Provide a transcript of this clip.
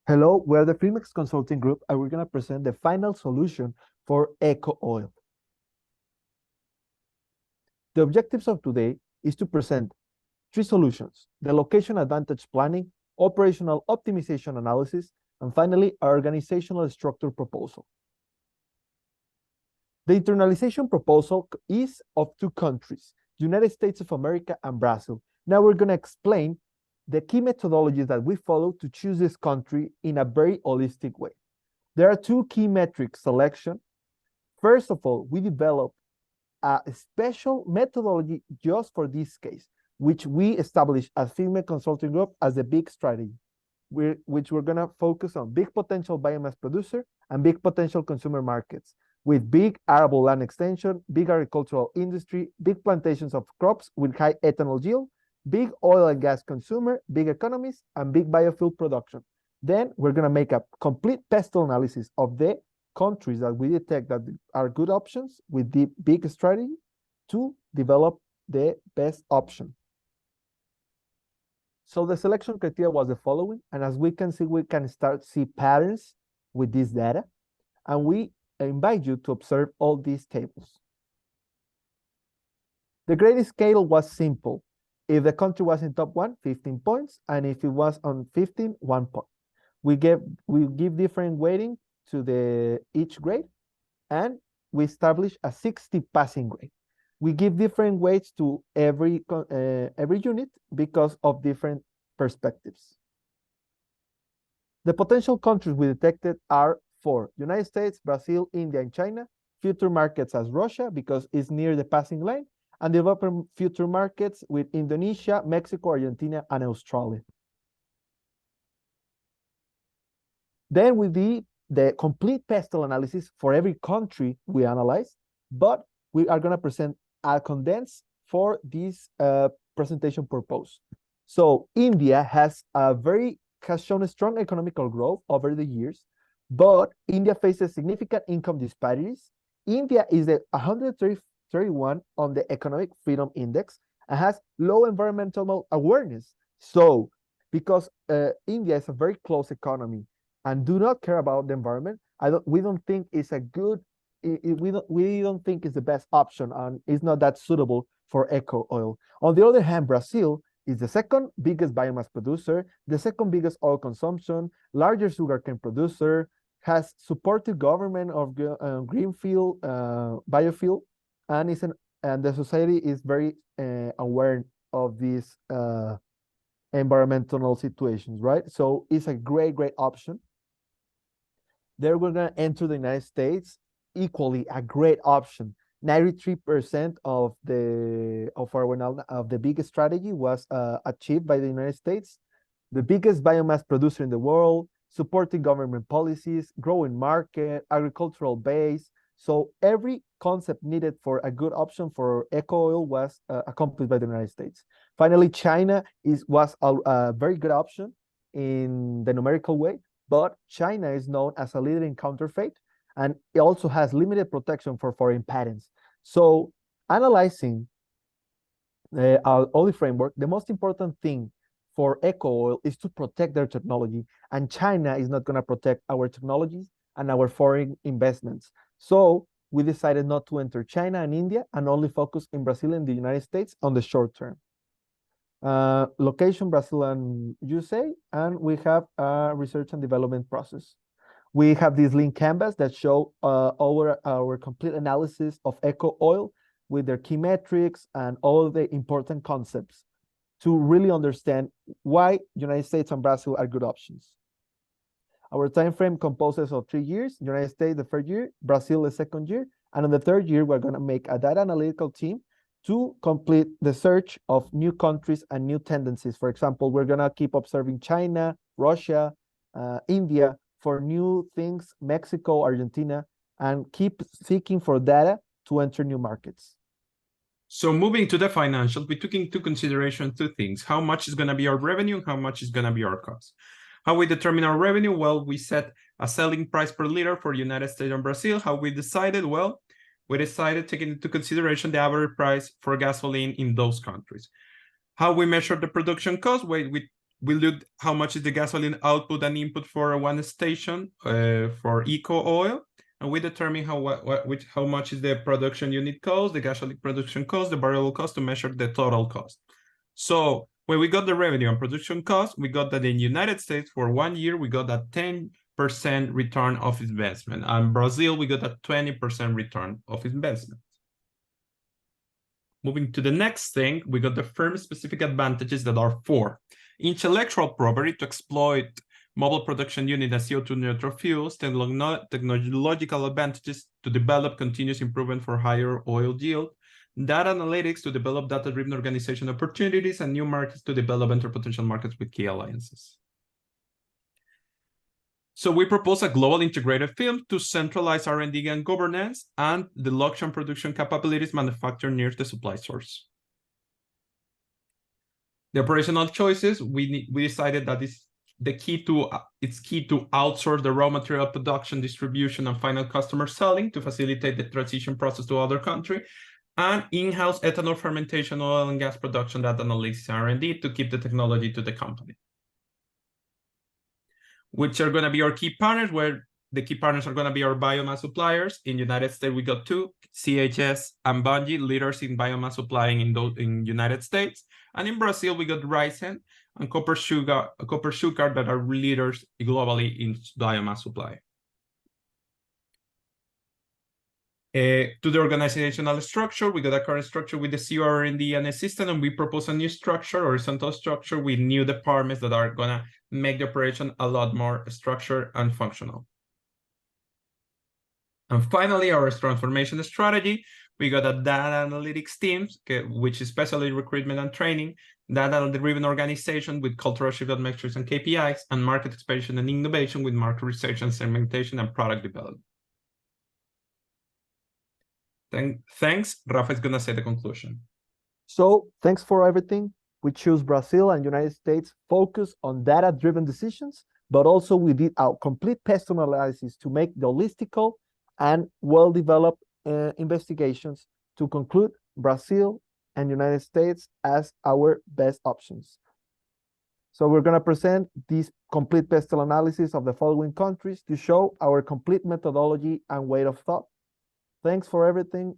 Hello, we're the Freemax Consulting Group, and we're going to present the final solution for EcoOil. The objectives of today is to present three solutions: the location advantage planning, operational optimization analysis, and finally, our organizational structure proposal. The internalization proposal is of two countries, United States of America and Brazil. Now we're going to explain the key methodologies that we follow to choose this country in a very holistic way. There are two key metrics selection. First of all, we develop a special methodology just for this case, which we established as Freemax Consulting Group as a big strategy, which we're going to focus on big potential biomass producer and big potential consumer markets with big arable land extension, big agricultural industry, big plantations of crops with high ethanol yield, big oil and gas consumer, big economies, and big biofuel production. Then we're going to make a complete pestle analysis of the countries that we detect that are good options with the big strategy to develop the best option. So the selection criteria was the following, and as we can see, we can start see patterns with this data, and we invite you to observe all these tables. The grading scale was simple. If the country was in top 1, 15 points, and if it was on 15, 1 point. We give different weighting to each grade, and we establish a 60 passing grade. We give different weights to every unit because of different perspectives. The potential countries we detected are 4: United States, Brazil, India, and China. Future markets as Russia because it's near the passing line, and developing future markets with Indonesia, Mexico, Argentina, and Australia. Then we did the complete pestle analysis for every country we analyzed, but we are going to present a condensed for this presentation purpose. So India has shown a strong economical growth over the years, but India faces significant income disparities. India is the 131 on the Economic Freedom Index and has low environmental awareness. So because India is a very close economy and do not care about the environment, we don't think it's a good, we don't think it's the best option, and it's not that suitable for EcoOil. On the other hand, Brazil is the second biggest biomass producer, the second biggest oil consumption, largest sugarcane producer, has supported government of greenfield biofuel, and the society is very aware of these environmental situations, right? So it's a great option. Then we're gonna enter the United States, equally a great option. 93% of the biggest strategy was achieved by the United States, the biggest biomass producer in the world, supporting government policies, growing market, agricultural base. So every concept needed for a good option for EcoOil was accomplished by the United States. Finally, China was a very good option in the numerical way, but China is known as a leader in counterfeit, and it also has limited protection for foreign patents. So analyzing all the framework, the most important thing for EcoOil is to protect their technology, and China is not going to protect our technologies and our foreign investments. So we decided not to enter China and India and only focus in Brazil and the United States on the short term. Location, Brazil and USA, and we have a research and development process. We have this link canvas that show our complete analysis of EcoOil with their key metrics and all the important concepts to really understand why United States and Brazil are good options. Our time frame composes of 3 years, United States the first year, Brazil the second year, and in the third year, we're going to make a data analytical team to complete the search of new countries and new tendencies. For example, we're going to keep observing China, Russia, India for new things, Mexico, Argentina, and keep seeking for data to enter new markets. So moving to the financials, we took into consideration two things: how much is going to be our revenue and how much is going to be our cost. How we determine our revenue? Well, we set a selling price per liter for United States and Brazil. How we decided? Well, we decided taking into consideration the average price for gasoline in those countries. How we measure the production cost? We We looked how much is the gasoline output and input for one station for EcoOil, and we determine how much is the production unit cost, the gasoline production cost, the variable cost to measure the total cost. So when we got the revenue and production cost, we got that in United States for 1 year, we got a 10% return of investment. And Brazil, we got a 20% return of investment. Moving to the next thing, we got the firm-specific advantages that are 4. Intellectual property to exploit mobile production unit and CO2 neutral fuels, technological advantages to develop continuous improvement for higher oil yield, data analytics to develop data-driven organization opportunities, and new markets to develop enter potential markets with key alliances. So we propose a global integrated film to centralize R&D and governance and the luxury and production capabilities manufactured near the supply source. The operational choices, we decided that it's key to outsource the raw material production, distribution, and final customer selling to facilitate the transition process to other country, and in-house ethanol fermentation, oil and gas production, data analytics, R&D to keep the technology to the company. Which are going to be our key partners, where the key partners are going to be our biomass suppliers. In United States, we got 2, CHS and Bunge, leaders in biomass supplying in United States. And in Brazil, we got Ryzen and Copper Sugar that are leaders globally in biomass supply. To the organizational structure, we got a current structure with the CEO, R&D, and assistant, and we propose a new structure, horizontal structure, with new departments that are gonna make the operation a lot more structured and functional. And finally, our transformation strategy, we got a data analytics team, which is especially recruitment and training, data-driven organization with cultural shift metrics and KPIs, and market expansion and innovation with market research and segmentation and product development. Thanks. Rafa is going to say the conclusion. So thanks for everything. We choose Brazil and United States focus on data-driven decisions, but also we did our complete pest analysis to make the holistical and well-developed investigations to conclude Brazil and United States as our best options. So we're going to present this complete pestle analysis of the following countries to show our complete methodology and way of thought. Thanks for everything.